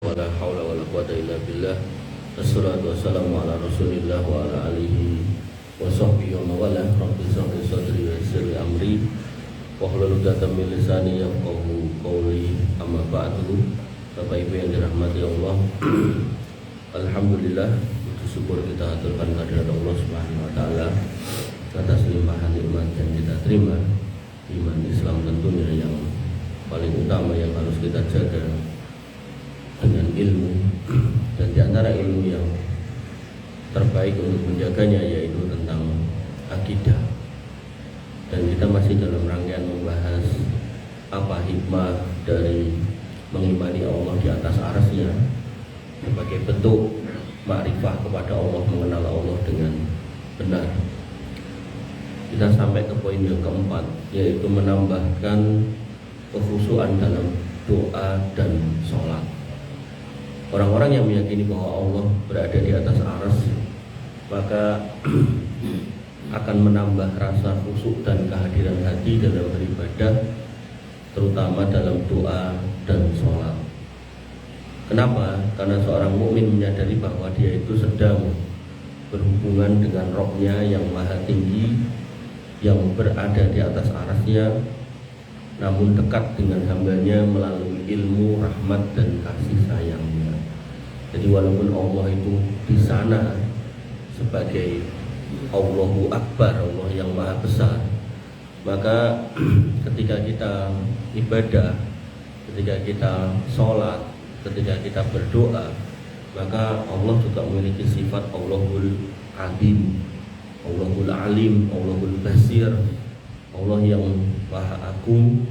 Wala haula wala quwata illa billah. Wassalatu wassalamu ala Rasulillah wa ala alihi wa sahbihi wa mawala. Rabbi shrah sadri wa yassir li amri wahlul 'uqdatam min lisani yafqahu qawli. Amma ba'du. Bapak Ibu yang dirahmati Allah, alhamdulillah, syukur kita aturkan kehadirat Allah Subhanahu wa taala atas limpahan nikmat yang kita terima. Iman Islam tentunya yang paling utama yang harus kita jaga dengan ilmu, dan di antara ilmu yang terbaik untuk menjaganya yaitu tentang akidah. Dan kita masih dalam rangkaian membahas apa hikmah dari mengimani Allah di atas arsy-Nya sebagai bentuk makrifah kepada Allah, mengenal Allah dengan benar. Kita sampai ke poin yang keempat, yaitu menambahkan kekhusyuan dalam doa dan sholat. Orang-orang yang meyakini bahwa Allah berada di atas arsy, maka akan menambah rasa khusyuk dan kehadiran hati dalam beribadah, terutama dalam doa dan sholat. Kenapa? Karena seorang mukmin menyadari bahwa dia itu sedang berhubungan dengan Rabb-Nya yang maha tinggi, yang berada di atas arsy-Nya, namun dekat dengan hambanya melalui ilmu, rahmat, dan kasih sayangnya. Jadi walaupun Allah itu di sana sebagai Allahu Akbar, Allah yang maha besar, maka ketika kita ibadah, ketika kita sholat, ketika kita berdoa, maka Allah juga memiliki sifat Allahul Adim, Allahul Alim, Allahul Basir, Allah yang maha agung,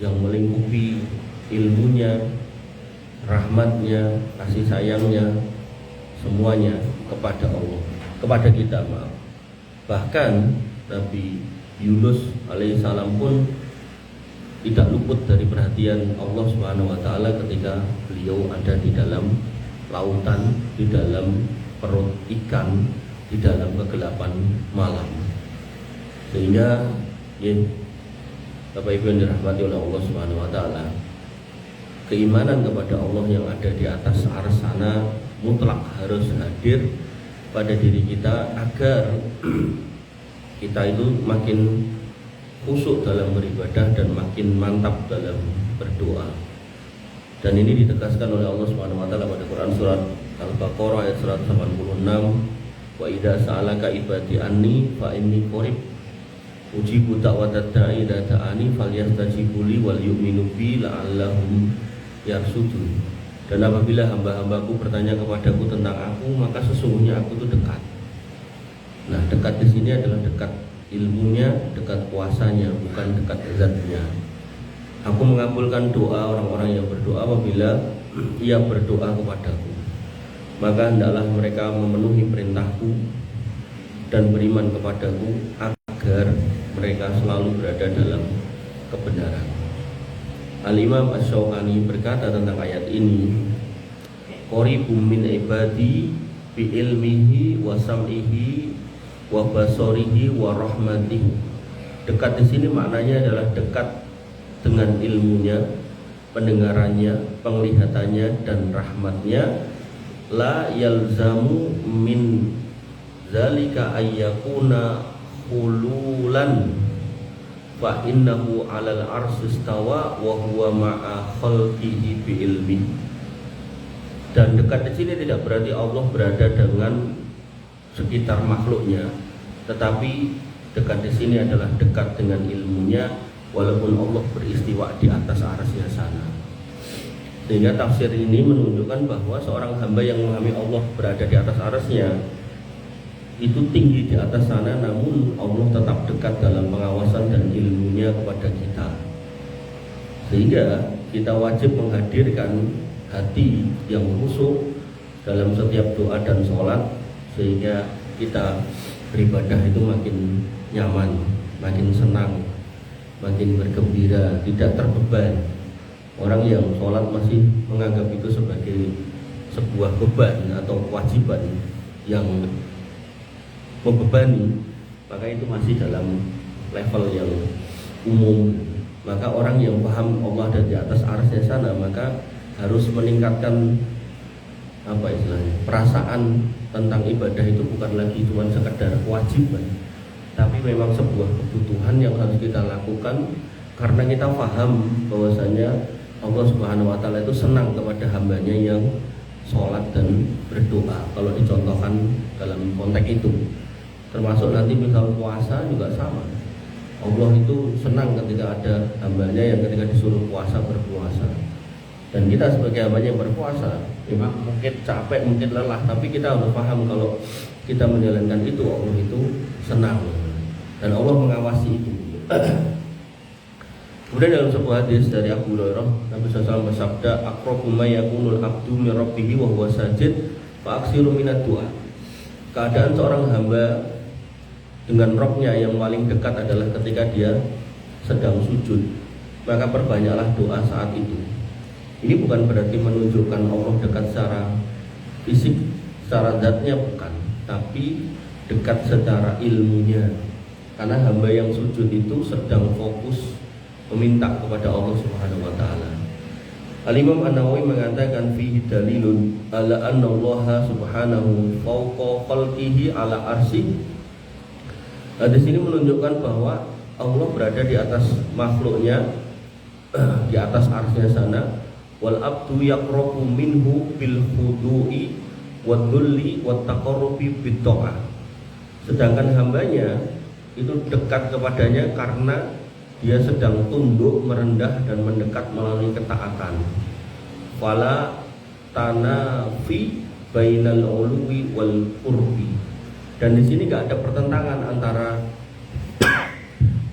yang melingkupi ilmunya, rahmatnya, kasih sayangnya, semuanya kepada Allah, kepada kita, maaf. Bahkan Nabi Yunus alaihissalam pun tidak luput dari perhatian Allah Subhanahu wa taala ketika beliau ada di dalam lautan, di dalam perut ikan, di dalam kegelapan malam. Sehingga ya, Bapak Ibu yang dirahmati oleh Allah Subhanahu wa taala, keimanan kepada Allah yang ada di atas arsy sana mutlak harus hadir pada diri kita agar kita itu makin khusyuk dalam beribadah dan makin mantap dalam berdoa. Dan ini ditegaskan oleh Allah Subhanahu wa taala pada Quran surat Al-Baqarah ayat 186, wa idza sa'alaka ibadi anni fa inni qarib ujibu da'watad da'i idza da'ani falyastajibu li wal yu'minu bi la'allahum yarsudun. Dan apabila hamba-hambaku bertanya kepadaku tentang aku, maka sesungguhnya aku itu dekat. Nah, dekat di sini adalah dekat ilmunya, dekat kuasanya, bukan dekat zatnya. Aku mengabulkan doa orang-orang yang berdoa apabila ia berdoa kepadaku. Maka hendaklah mereka memenuhi perintahku dan beriman kepadaku agar mereka selalu berada dalam kebenaran. Al-Imam Asy-Syaukani berkata tentang ayat ini, qaribum min ibadi bi ilmihi wa sam'ihi wa basarihi wa rahmatihi. Dekat di sini maknanya adalah dekat dengan ilmunya, pendengarannya, penglihatannya, dan rahmatnya. La yalzamu min zalika ayyakuna khululan fa innahu 'alal arsy istawa wa huwa ma'a khalqihi bi ilmi. Dan dekat di sini tidak berarti Allah berada dengan sekitar makhluknya, tetapi dekat di sini adalah dekat dengan ilmunya, walaupun Allah beristiwa di atas arsy-Nya sana. Sehingga tafsir ini menunjukkan bahwa seorang hamba yang memahami Allah berada di atas arsy-Nya itu tinggi di atas sana, namun Allah tetap dekat dalam pengawasan dan ilmunya kepada kita. Sehingga kita wajib menghadirkan hati yang khusyuk dalam setiap doa dan sholat, sehingga kita beribadah itu makin nyaman, makin senang, makin bergembira, tidak terbeban. Orang yang sholat masih menganggap itu sebagai sebuah beban atau kewajiban yang membebani, maka itu masih dalam level yang umum. Maka orang yang paham Allah ada di atas arsy sana, maka harus meningkatkan apa istilahnya, perasaan tentang ibadah itu bukan lagi cuma sekedar kewajiban, tapi memang sebuah kebutuhan yang harus kita lakukan karena kita paham bahwasanya Allah Subhanahu wa taala itu senang kepada hambanya yang sholat dan berdoa. Kalau dicontohkan dalam konteks itu, termasuk nanti misal puasa juga sama. Allah itu senang ketika ada hambanya yang ketika disuruh puasa berpuasa. Dan kita sebagai hambanya yang berpuasa, memang mungkin capek, mungkin lelah, tapi kita harus paham kalau kita menjalankan itu, Allah itu senang dan Allah mengawasi itu. Kemudian dalam sebuah hadis dari Abu Hurairah, Nabi SAW bersabda, "Aqrabu ma yakunul abdu min rabbih wa huwa sajid, fa aksiru minad du'a." Keadaan seorang hamba dengan Rabb-nya yang paling dekat adalah ketika dia sedang sujud, maka perbanyaklah doa saat itu. Ini bukan berarti menunjukkan Allah dekat secara fisik, secara zatnya bukan, tapi dekat secara ilmunya. Karena hamba yang sujud itu sedang fokus meminta kepada Allah Subhanahu wa taala. Al-Imam An-Nawawi mengatakan fihi dalilun ala anna Allah Subhanahu fawqa khalqihi ala arsy. Di sini menunjukkan bahwa Allah berada di atas makhluknya, di atas arsy-Nya sana. Wal abdu yaqrabu minhu bil khudu'i wad dhulli wat taqarrubi bit ta'ah. Sedangkan hambanya itu dekat kepadanya karena dia sedang tunduk, merendah dan mendekat melalui ketaatan. Fala tanafi bainal uluwi wal qurbi. Dan di sini enggak ada pertentangan antara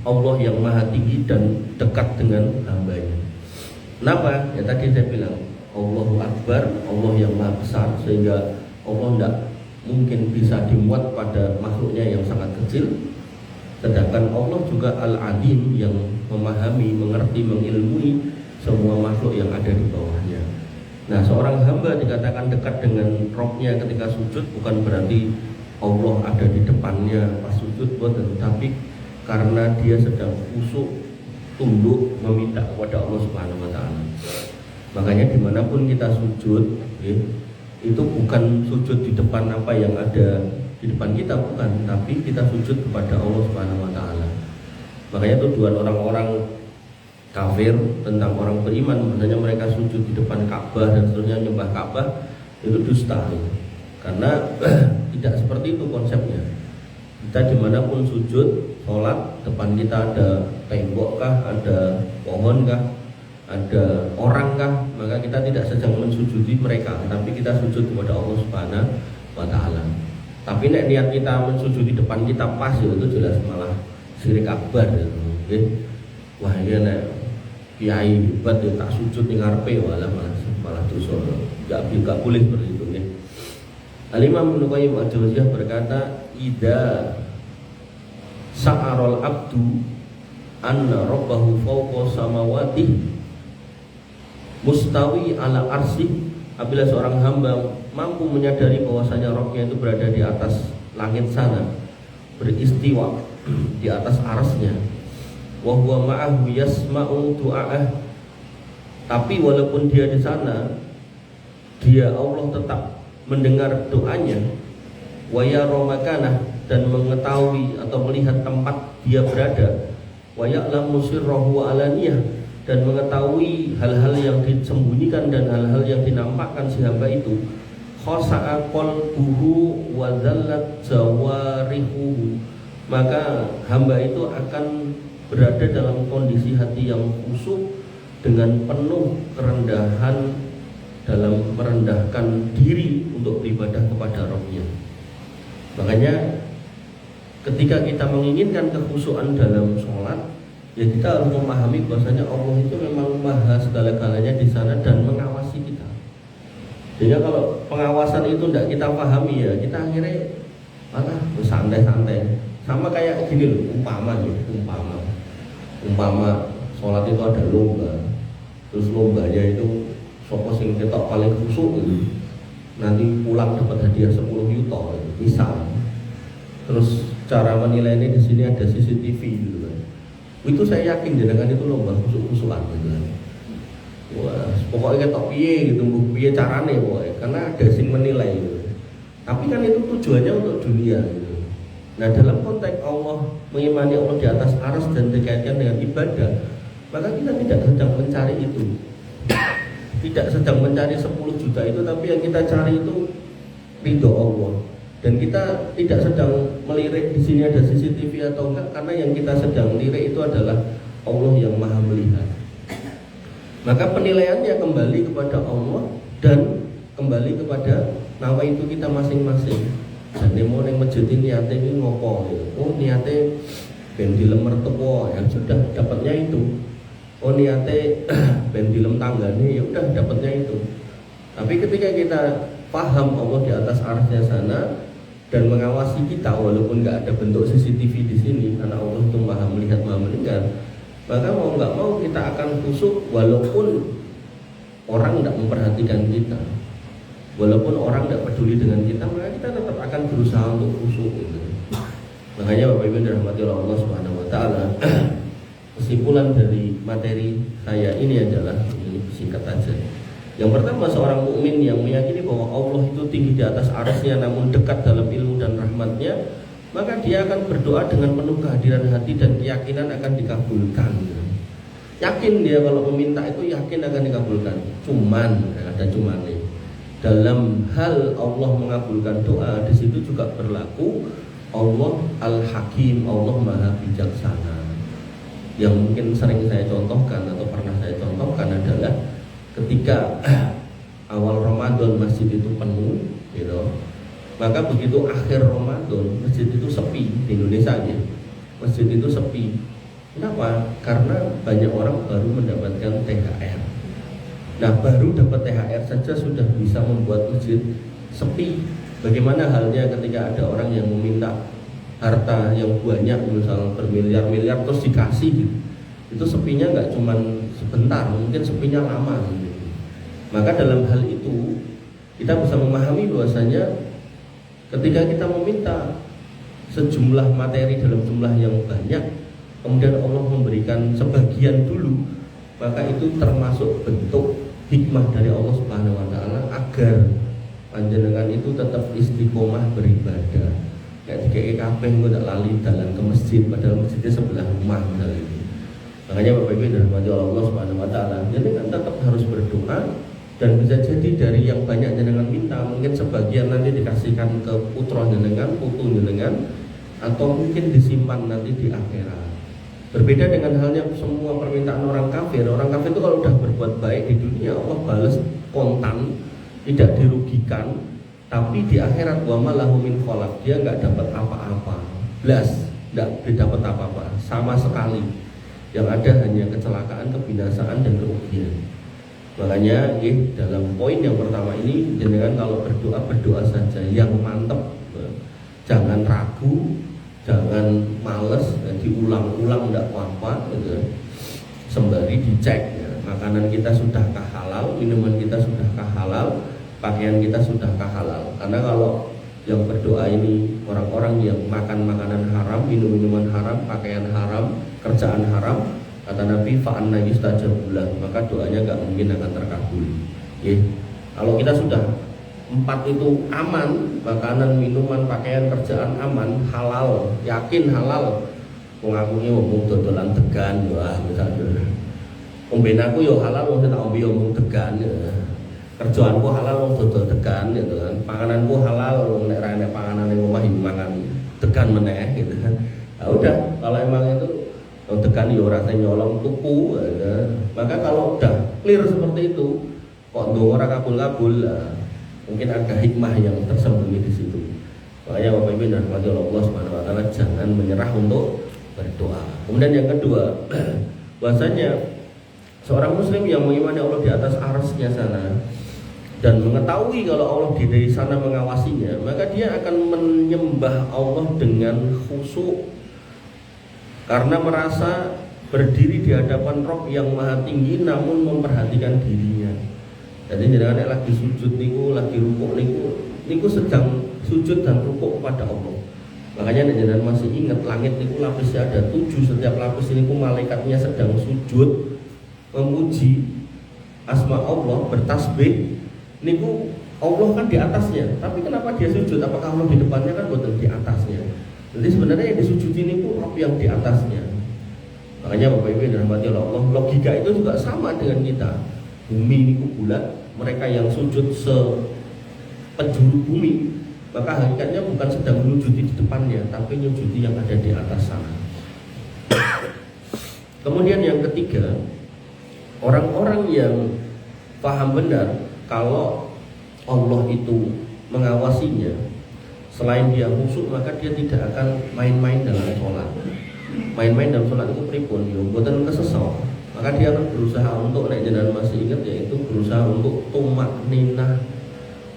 Allah yang maha tinggi dan dekat dengan hambanya. Kenapa? Ya tadi saya bilang Allahu Akbar, Allah yang maha besar, sehingga Allah tidak mungkin bisa dimuat pada makhluknya yang sangat kecil. Sedangkan Allah juga Al-Alim yang memahami, mengerti, mengilmui semua makhluk yang ada di bawahnya. Nah, seorang hamba dikatakan dekat dengan Rabb-nya ketika sujud bukan berarti Allah ada di depannya pas sujud, tapi karena dia sedang khusyuk, tunduk meminta kepada Allah Subhanahu wa taala. Makanya dimanapun kita sujud, itu bukan sujud di depan apa yang ada di depan kita, bukan, tapi kita sujud kepada Allah Subhanahu wa taala. Makanya tuduhan orang-orang kafir tentang orang beriman, misalnya mereka sujud di depan Ka'bah dan seterusnya, nyembah Ka'bah, itu dusta. Karena tidak seperti itu konsepnya. Kita dimanapun sujud, sholat, depan kita ada tembok kah, ada pohon kah, ada orang kah, maka kita tidak sedang mensujudi mereka, tapi kita sujud kepada Allah Subhanahu wa taala. Tapi nek niat kita mensujudi depan kita pas, itu jelas malah syirik akbar ya. Wah ya nek kiai hebat ya tak sujud ning ngarepe, malah dosa. Enggak boleh seperti itu ya. Al-Imam Ibnu Qayyim al-Jauziyah berkata, "Idza sa'arul abdu anna rabbahu fawqa samawati mustawi ala arsy." Apabila seorang hamba mampu menyadari bahwasanya Rabb-nya itu berada di atas langit sana, beristiwa di atas arsy-Nya, wa huwa ma'ahu yasma'u du'a'ah, tapi walaupun dia di sana, dia Allah tetap mendengar doanya, wa yara makanah, dan mengetahui atau melihat tempat dia berada, wa ya'lamu sirrahu wa alaniyah, dan mengetahui hal-hal yang disembunyikan dan hal-hal yang dinampakkan si hamba itu. Khasa'a qalbuhu wa dzallat jawarihuhu, maka hamba itu akan berada dalam kondisi hati yang khusyuk dengan penuh kerendahan dalam merendahkan diri untuk beribadah kepada Rabb-nya. Makanya ketika kita menginginkan kekhusyukan dalam sholat, ya kita harus memahami bahwasanya Allah itu memang maha segala-galanya di sana dan mengawasi kita. Sehingga kalau pengawasan itu tidak kita pahami, ya kita akhirnya santai-santai. Sama kayak gini loh, umpama sholat itu ada lomba, terus lombanya itu sopo sing ketok paling khusyuk gitu, nanti pulang dapat hadiah 10 juta misal. Terus cara menilainya di sini ada CCTV gitu kan. Itu saya yakin jenengan itu lomba khusyuk-khusyukan gitu kan. Wah, pokoknya ketok piye gitu, piye carane pokoknya, karena ada sing menilai gitu. Tapi kan itu tujuannya untuk dunia gitu. Nah, dalam konteks Allah mengimani Allah di atas arsy dan dikaitkan dengan ibadah, maka kita tidak sedang mencari itu. Tidak sedang mencari 10 juta itu, tapi yang kita cari itu ridho Allah. Dan kita tidak sedang melirik di sini ada CCTV atau enggak, karena yang kita sedang lirik itu adalah Allah yang Maha melihat. Maka penilaiannya kembali kepada Allah dan kembali kepada nawa itu kita masing-masing. Dan mau yang masjid ini niatnya ini ngopo ya. Oh niatnya ben dilem mertua ya sudah dapatnya itu. Oh niatnya ben dilem tanggane ya udah dapatnya itu. Tapi ketika kita paham Allah di atas arsy-nya sana dan mengawasi kita walaupun nggak ada bentuk CCTV di sini karena Allah itu Maha melihat Maha mendengar, maka mau nggak mau kita akan khusyuk walaupun orang tidak memperhatikan kita, walaupun orang tidak peduli dengan kita, maka kita tetap akan berusaha untuk khusyuk gitu. Makanya Bapak Ibu dirahmati oleh Allah Subhanahu Wa Taala, kesimpulan dari materi saya ini adalah ini singkat saja. Yang pertama, seorang mukmin yang meyakini bahwa Allah itu tinggi di atas arsy-Nya namun dekat dalam ilmu dan rahmat-Nya, maka dia akan berdoa dengan penuh kehadiran hati dan keyakinan akan dikabulkan. Yakin dia kalau meminta itu yakin akan dikabulkan. Cuman ada cumannya. Dalam hal Allah mengabulkan doa, di situ juga berlaku Allah Al-Hakim, Allah Maha Bijaksana. Yang mungkin sering saya contohkan atau pernah saya contohkan adalah ketika awal Ramadan masjid itu penuh, gitu. Maka begitu akhir Ramadan masjid itu sepi di Indonesia aja. Masjid itu sepi. Kenapa? Karena banyak orang baru mendapatkan THR. Nah, baru dapat THR saja sudah bisa membuat masjid sepi. Bagaimana halnya ketika ada orang yang meminta harta yang banyak, misalnya bermiliar-miliar terus dikasih gitu. Itu sepinya nggak cuma sebentar, mungkin sepinya lama gitu. Maka dalam hal itu kita bisa memahami bahwasanya ketika kita meminta sejumlah materi dalam jumlah yang banyak, kemudian Allah memberikan sebagian dulu, maka itu termasuk bentuk hikmah dari Allah Subhanahu Wa Taala agar panjenengan itu tetap istiqomah beribadah. Kayak di kabeh engko tak lali dalan ke masjid padahal masjidnya sebelah rumah misalnya. Makanya Bapak Ibu dirahmati Allah Subhanahu Wa Taala, jenengan tetap harus berdoa dan bisa jadi dari yang banyak jenengan minta mungkin sebagian nanti dikasihkan ke putra jenengan, putu jenengan, atau mungkin disimpan nanti di akhirat. Berbeda dengan halnya semua permintaan orang kafir. Orang kafir itu kalau udah berbuat baik di dunia Allah balas kontan, tidak dirugikan, tapi di akhirat wa ma lahu min khalaq, dia nggak dapat apa-apa. Blas, nggak dapat apa-apa sama sekali. Yang ada hanya kecelakaan, kebinasaan dan kerugian. Makanya dalam poin yang pertama ini jenengan kalau berdoa saja yang mantep, jangan ragu, jangan males, diulang-ulang tidak apa-apa gitu. Sembari dicek ya, makanan kita sudahkah halal, minuman kita sudahkah halal, pakaian kita sudahkah halal. Karena kalau yang berdoa ini orang-orang yang makan makanan haram, minum minuman haram, pakaian haram, kerjaan haram, kata Nabi fa'anna yustajabu lah, maka doanya gak mungkin akan terkabul. Kalau kita sudah 4 itu aman, makanan, minuman, pakaian, kerjaan aman, halal, yakin halal. Wong aku iki wong dodolan degan, wah misalnya. Omben aku yo halal, wong tak ombe omong degan ya. Kerjaanku halal, wong dodol degan gitu kan. Pangananku halal, wong nek ra enek panganan ning omah mangan degan meneh gitu kan. Nah, udah, kalau emang itu degan yo rasanya nyolong tuku ya. Maka kalau udah clear seperti itu, kok ndonga ora kabul-kabul, mungkin ada hikmah yang tersembunyi di situ. Makanya Bapak Ibu dan Allah Subhanahu Wa Taala jangan menyerah untuk berdoa. Kemudian yang kedua, bahwasanya seorang muslim yang mengimani Allah di atas arsy-Nya sana dan mengetahui kalau Allah di sana mengawasinya, maka dia akan menyembah Allah dengan khusyuk karena merasa berdiri di hadapan Rabb yang maha tinggi namun memperhatikan dirinya. Jadi jangan lagi sujud niku, lagi rukuk niku sedang sujud dan rukuk kepada Allah. Makanya jangan masih ingat langit niku lapisnya ada 7, setiap lapis niku malaikatnya sedang sujud memuji asma Allah, bertasbih, niku Allah kan di atasnya, tapi kenapa dia sujud? Apakah Allah di depannya? Kan bukan di atasnya. Jadi sebenarnya yang disujudi niku apa yang di atasnya. Makanya Bapak Ibu yang dirahmati Allah, logika itu juga sama dengan kita. Bumi niku bulat, mereka yang sujud sepenjuru bumi, maka hakikatnya bukan sedang menyujudi di depannya, tapi menyujudi yang ada di atas sana. Kemudian yang ketiga, orang-orang yang paham benar kalau Allah itu mengawasinya, selain dia khusyuk, maka dia tidak akan main-main dalam sholat. Main-main dalam sholat itu pripun, yo boten kesesok. Maka dia akan berusaha untuk, nek jenengan masih ingat, yaitu berusaha untuk tumak ninah,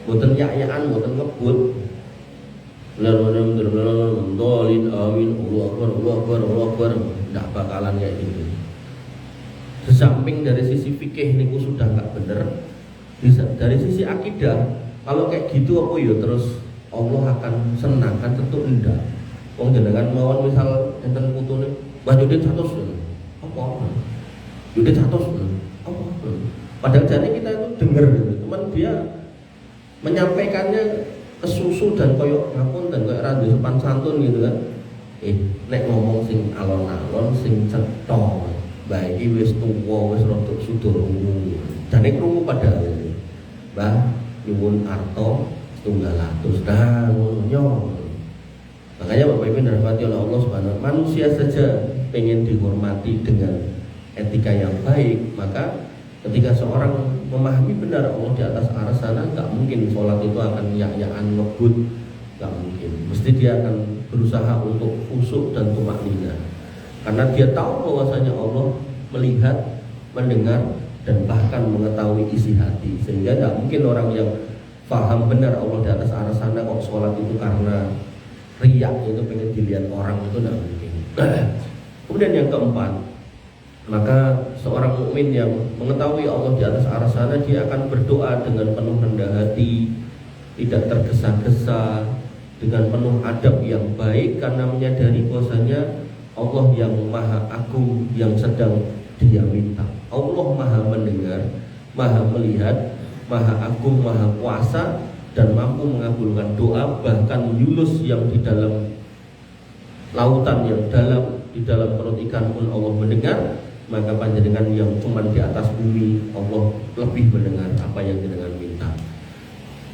boten yak-yakan, boten ngebut. Dolin amin, Allah akbar, tidak bakalan kayak gitu. Sesamping dari sisi fikih niku sudah nggak bener, dari sisi akidah, kalau kayak gitu apa ya terus Allah akan senang? Kan tentu enggak. Wong jenengan mawon misal enten putune, Mbah Yudit 100. Apa? Yudit 100. Apa? Padahal jadi kita itu dengar gitu. Cuman dia menyampaikannya kesusu dan koyok ngapun dan koyok randu sopan santun gitu kan. Nek ngomong sing alon-alon sing cetha. Baik iki wis tuwa, wis rada sudur ungu. Jane krungu padahal. Mbah nyuwun arta 300 dah ngono. Makanya Bapak Ibu dirahmati oleh Allah Subhanahu wa taala, manusia saja pengen dihormati dengan etika yang baik, maka ketika seorang memahami benar Allah di atas arsy sana, nggak mungkin sholat itu akan yak-yakan ngebut, nggak mungkin. Mesti dia akan berusaha untuk khusyuk dan tumakninah, karena dia tahu bahwasanya Allah melihat, mendengar, dan bahkan mengetahui isi hati. Sehingga nggak mungkin orang yang paham benar Allah di atas arsy sana kok sholat itu karena riak, itu pengen dilihat orang, itu nggak mungkin. Kemudian yang keempat, maka seorang mukmin yang mengetahui Allah di atas arsy sana, dia akan berdoa dengan penuh rendah hati, tidak tergesa-gesa, dengan penuh adab yang baik, karena menyadari bahwasanya Allah yang maha agung yang sedang dia minta. Allah maha mendengar, maha melihat, maha agung, maha kuasa, dan mampu mengabulkan doa. Bahkan Yunus yang di dalam lautan yang dalam, di dalam perut ikan pun Allah mendengar. Maka panjenengan yang cuma di atas bumi, Allah lebih mendengar apa yang panjenengan minta.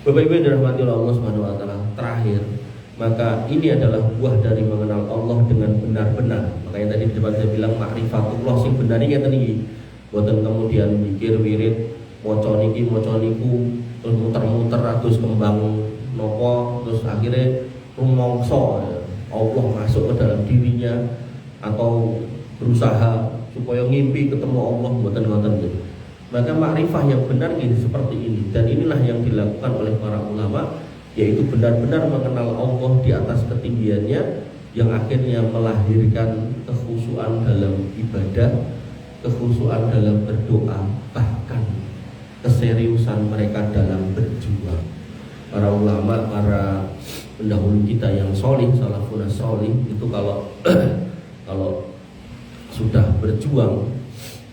Bapak Ibu yang dirahmati oleh Allah Subhanahu wa taala, terakhir, maka ini adalah buah dari mengenal Allah dengan benar-benar. Makanya tadi di depan saya bilang ma'rifatullah sing benar iki ngeten iki. Boten kemudian mikir wirid maca niki maca niku terus muter-muter terus kembang nopo, terus akhirnya rumangsa Allah masuk ke dalam dirinya, atau berusaha supaya ngimpi ketemu Allah, mboten-mboten gitu. Maka makrifah yang benar ini seperti ini, dan inilah yang dilakukan oleh para ulama, yaitu benar-benar mengenal Allah di atas ketinggiannya, yang akhirnya melahirkan kekhusyuan dalam ibadah, kekhusyuan dalam berdoa, bahkan keseriusan mereka dalam berjuang. Para ulama, para pendahulu kita yang solih, salafun solih, itu kalau sudah berjuang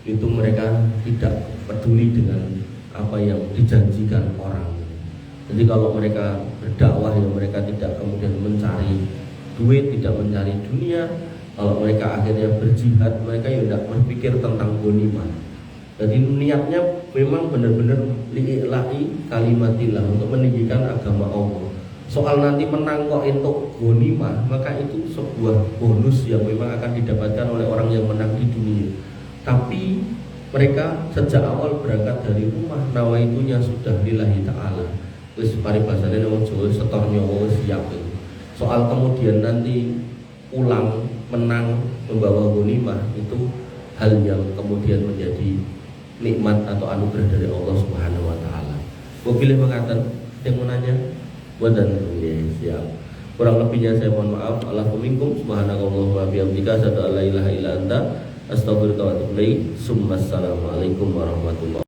itu mereka tidak peduli dengan apa yang dijanjikan orang. Jadi kalau mereka berdakwah, ya mereka tidak kemudian mencari duit, tidak mencari dunia. Kalau mereka akhirnya berjihad, mereka ya tidak berpikir tentang ghanimah. Jadi niatnya memang benar-benar li'ila'i kalimatillah, untuk meninggikan agama Allah. Soal nanti menang kok untuk ghanimah, maka itu sebuah bonus yang memang akan didapatkan oleh orang yang menang di dunia. Tapi mereka sejak awal berangkat dari rumah, nawaitunya sudah lillahi ta'ala. Wis paribasane wong Jawa setor nyawa wis siap. Soal kemudian nanti pulang menang membawa ghanimah, itu hal yang kemudian menjadi nikmat atau anugerah dari Allah Subhanahu wa taala. Gua pilih mengatakan yang mau nanya, dan siap. Kurang lebihnya saya mohon maaf. Alhamdulillah, subhanakallahumma wa bihamdika, asyhadu an la ilaha illa anta, astaghfiruka wa atubu ilaik. Assalamualaikum warahmatullahi wabarakatuh.